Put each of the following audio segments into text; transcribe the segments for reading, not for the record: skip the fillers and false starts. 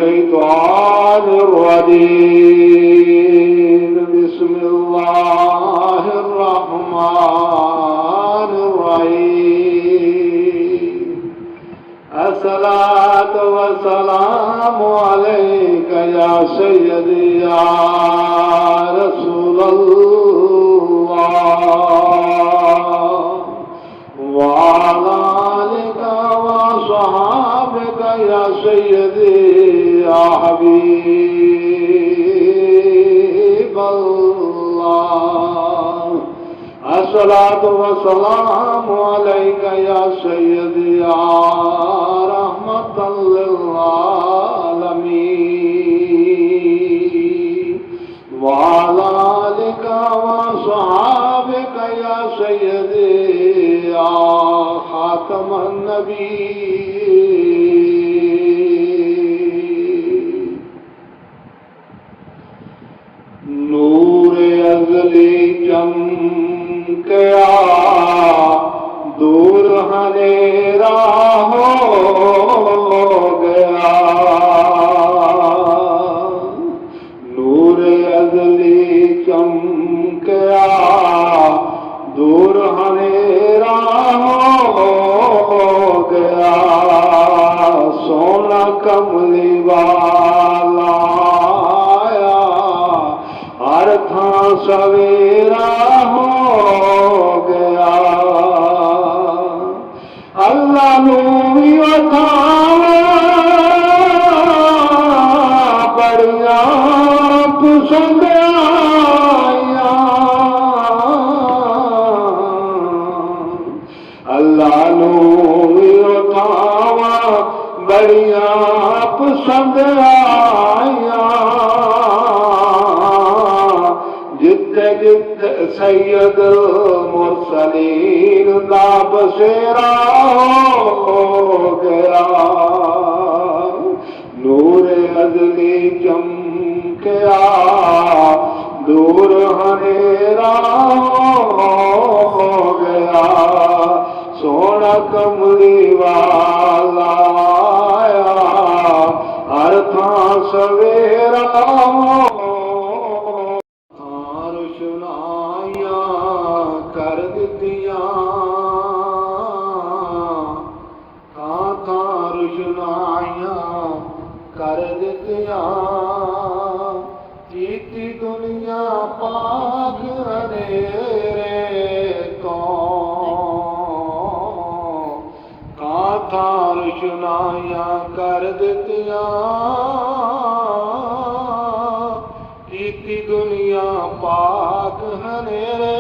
الشيطان الرجيم. بسم الله الرحمن الرحيم. الصلاة والسلام عليك يا سيدي يا رسول الله وعلى آلك وصحابك يا سيدي يا حبيب الله. الصلاة والسلام عليك يا سيدي يا رحمة للعالمين وعلى آلك وصحابك يا سيدي يا خاتم النبيين. नूर अज़ली चमकया दूर हनेरा हो गया. नूर अज़ली चमकया दूर हनेरा हो गया. सोना कमली वाला हर थां सवेरा हो गया. अल्लाह नूं भी बड़िया पसंद आया. अल्लाह नूं भी बड़िया पसंद आया. जिते जिते सैयद मुरसलीन दा बसेरा हो गया. नूर अज़ली चमकया दूर हनेरा हो गया. सोना कमली वाला हर थां सवेरा कर दितियां. थां थां रुशनाइयां कर दितियां. कीती दुनिया पाक हनेरे तो. थां थां रुशनाइयां कर दितियां. कीती दुनिया पाक हनेरे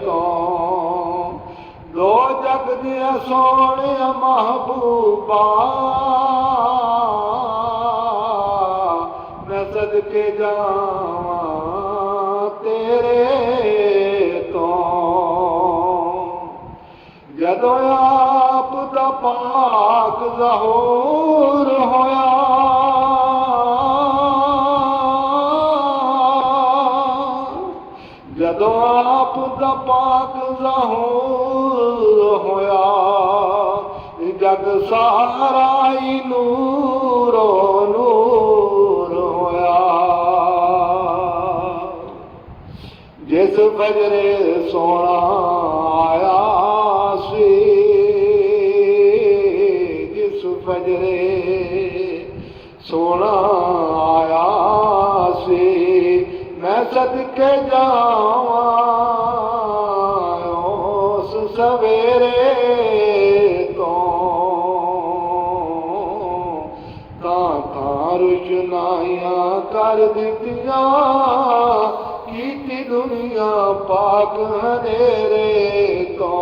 तो. दो जग दिया सोने महबूबा मैं सदके जावां तेरे तो. जदों आप दा पाक ज़हूर होया जदों आप दा पाक ज़हूर होया. जग सारा ही नूरो नूर होया. जिस फजरे सोना आया सी जिस फजरे सोना आया सी मैं सदके जावां उस सवेरे तो. तां तां रुशनाइयां कर दितियां. कीती दुनिया पाक हनेरे तो.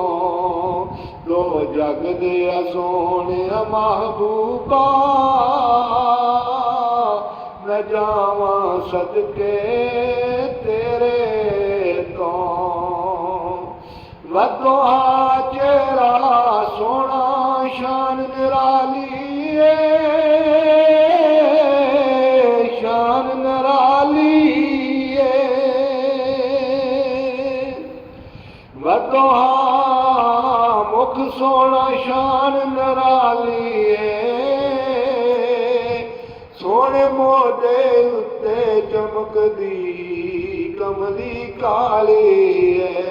दो जग दिया सोने महबूबा मैं जावां सदके तेरे तो. वदोहा चेहरा सोना शान निराली शान निराली. वदोहा मुख सोना शान निराली. ਸੋਹਣੇ ਮੋਢੇ ਉੱਤੇ ਚਮਕਦੀ ਕਮਲੀ ਕਾਲੀ ਏ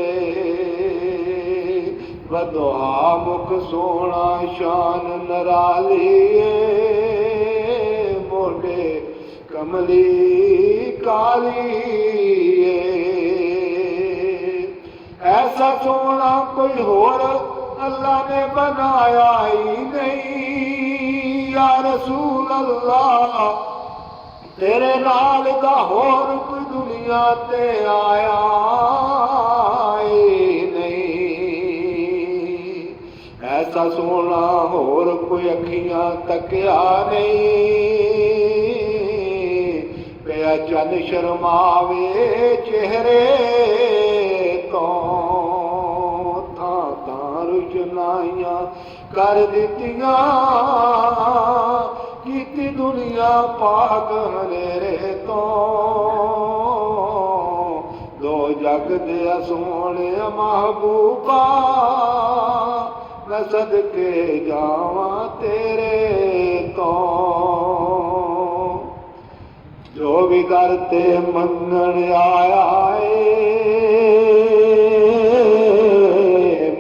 ਬਦੋਹਾ ਮੁਖ ਸੋਹਣਾ ਸ਼ਾਨ ਨਰਾਲੀ ਏ ਮੋਢੇ ਕਮਲੀ ਕਾਲੀ ਏ ਐਸਾ ਸੋਹਣਾ ਕੋਈ ਹੋਰ ਅੱਲਾ ਨੇ ਬਣਾਇਆ ਹੀ ਨਹੀਂ ਯਾ ਰਸੂਲ ਅੱਲਾ ਤੇਰੇ ਨਾਲ ਦਾ ਹੋਰ ਕੋਈ ਦੁਨੀਆ ਤੇ ਆਇਆ ਹੀ ਨਹੀਂ ਐਸਾ ਸੋਹਣਾ ਹੋਰ ਕੋਈ ਅੱਖੀਆਂ ਤੱਕਿਆ ਨਹੀਂ ਪਿਆ ਚੰਨ ਸ਼ਰਮਾਵੇ ਚਿਹਰੇ ਤੋਂ ਥਾਂ ਥਾਂ ਰੁਸ਼ਨਾਈਆਂ ਕਰ ਦਿੱਤੀਆਂ ਕੀਤੀ ਦੁਨੀਆ ਪਾਕ ਹਨੇਰੇ ਤੋਂ ਦੋ ਜਗ ਦੇ ਸੋਹਣੇ ਮਹਬੂਬਾ ਮੈਂ ਸਦਕੇ ਜਾਵਾਂ ਤੇਰੇ ਤੋਂ ਜੋ ਵੀ ਦਰ ਤੇ ਮੰਗਣ ਆਇਆ ਏ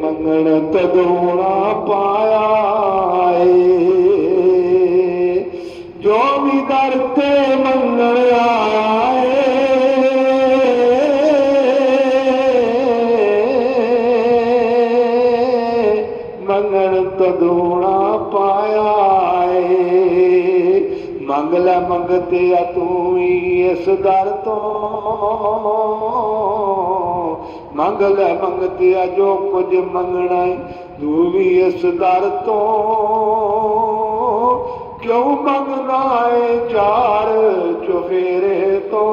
ਮੰਗਣ ਤਦੋਂ ਪਾਇਆ ਏ ਜੋ ਵੀ ਦਰ ਤੇ ਮੰਗਣ ਆਇਆ ਏ ਮੰਗਣ ਤਦੋਂ ਪਾਇਆ ਏ ਮੰਗ ਲੈ ਮੰਗਤੇ ਆ ਤੂੰ ਵੀ ਇਸ ਦਰ ਤੋਂ ਮੰਗ ਲੈ ਮੰਗਤੇ ਆ ਜੋ ਕੁਝ ਮੰਗਣਾ ਤੂੰ ਵੀ ਇਸ ਦਰ ਤੋਂ ਕਿਉਂ ਮੰਗਣਾ ਏ ਚਾਰ ਚੁਫੇਰੇ ਤੋਂ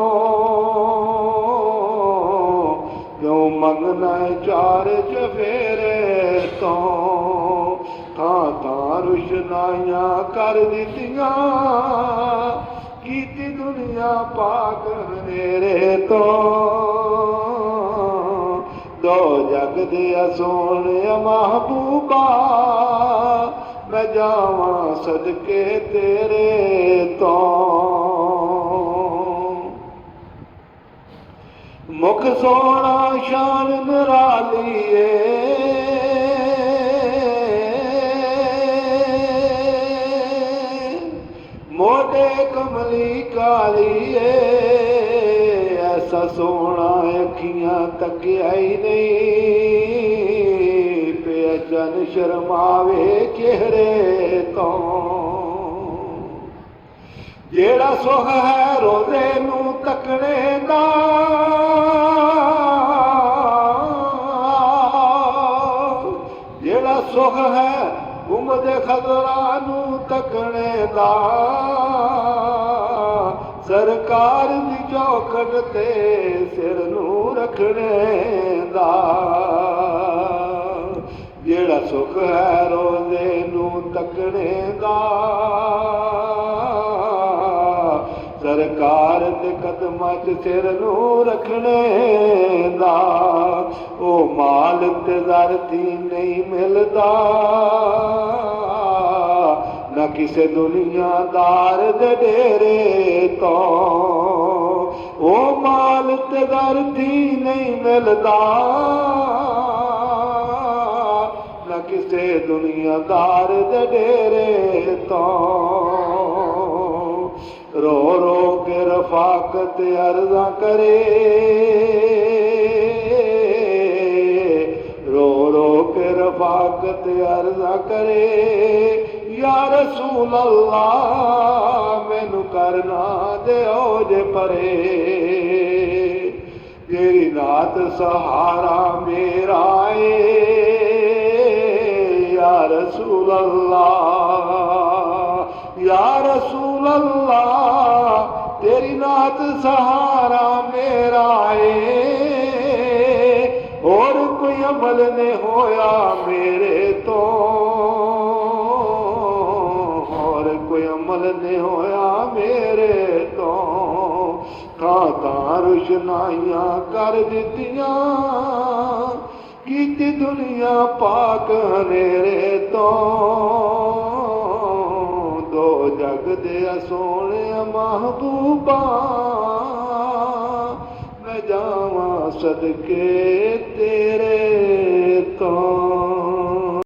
ਕਿਉਂ ਮੰਗਣਾ ਏ ਚਾਰ ਚੁਫੇਰੇ ਤੋਂ ਥਾਂ ਥਾਂ ਰੁਸ਼ਨਾਈਆਂ ਕਰ ਦਿੱਤੀਆਂ ਕੀਤੀ ਦੁਨੀਆ ਪਾਕ ਹਨੇਰੇ ਤੋਂ ਦੋ ਜਗ ਦੇ ਸੋਹਣੇ ਮਹਬੂਬਾ ਮੈਂ ਜਾਵਾਂ ਸਦਕੇ ਤੇਰੇ ਤੋਂ ਮੁਖ ਸੋਹਣਾ ਸ਼ਾਨ ਨਿਰਾਲੀ ਏ ਮੋਢੇ ਕਮਲੀ ਕਾਲੀ ਏ ਐਸਾ ਸੋਹਣਾ ਅੱਖੀਆਂ ਤੱਕਿਆ ਹੀ ਨਹੀਂ ਪਿਆ ਚੰਨ ਸ਼ਰਮਾਵੇ ਚਿਹਰੇ ਤੋਂ ਜਿਹੜਾ ਸੁਖ ਹੈ ਰੋਜ਼ੇ ਨੂੰ ਤੱਕਣੇ ਦਾ ਜਿਹੜਾ ਸੁਖ ਹੈ ਘੁੰਮਦੇ ਖਦਰਾਂ ਨੂੰ ਤੱਕਣੇ ਦਾ ਸਰਕਾਰ ਦੀ ਚੌਖਟ ਤੇ ਸਿਰ ਨੂੰ ਰੱਖਣੇ ਦਾ ਜਿਹੜਾ ਸੁਖ ਹੈ ਰੋਜ਼ੇ ਨੂੰ ਤੱਕਣੇ ਦਾ ਸਰਕਾਰ ਦੇ ਕਦਮਾਂ 'ਚ ਸਿਰ ਨੂੰ ਰੱਖਣੇ ਦਾ ਉਹ ਮਾਲ ਤੇ ਜ਼ਰਤੀ ਨਹੀਂ ਮਿਲਦਾ ਨਾ ਕਿਸੇ ਦੁਨੀਆਦਾਰ ਦੇ ਡੇਰੇ ਤੋਂ ਉਹ ਮਾਲ ਤੇ ਜ਼ਰਤੀ ਨਹੀਂ ਮਿਲਦਾ ਨਾ ਕਿਸੇ ਦੁਨੀਆਦਾਰ ਦੇ ਡੇਰੇ ਤੋਂ ਰੋ ਰੋ ਕੇ ਰਫਾਕਤ ਅਰਜ਼ਾਂ ਕਰੇ ਰੋ ਰੋ ਕੇ ਰਫਾਕਤ ਅਰਜ਼ਾਂ ਕਰੇ ਯਾ ਰਸੂਲ ਅੱਲਾਹ ਮੈਨੂੰ ਕਰਨਾ ਦਿਓ ਜੇ ਪਰੇ ਤੇਰੀ ਨਾਤ ਸਹਾਰਾ ਮੇਰਾ ਏ ਯਾ ਰਸੂਲ ਅੱਲਾਹ ਯਾ ਰਸੂਲ ਅੱਲਾਹ ਤੇਰੀ ਨਾਤ ਸਹਾਰਾ ਮੇਰਾ ਏ ਹੋਰ ਕੋਈ ਅਮਲ ਨਹੀਂ ਹੋਇਆ ਮੇਰੇ ਤੋਂ ਹੋਰ ਕੋਈ ਅਮਲ ਨਹੀਂ ਹੋਇਆ ਮੇਰੇ ਤੋਂ ਥਾਂ ਥਾਂ ਰੁਸ਼ਨਾਈਆਂ ਕਰ ਦਿੱਤੀਆਂ ਕੀਤੀ ਦੁਨੀਆ ਪਾਕ ਹਨੇਰੇ ਤੋਂ ਦੋ जग दिया सोने महबूबा मैं जावा सदके तेरे तो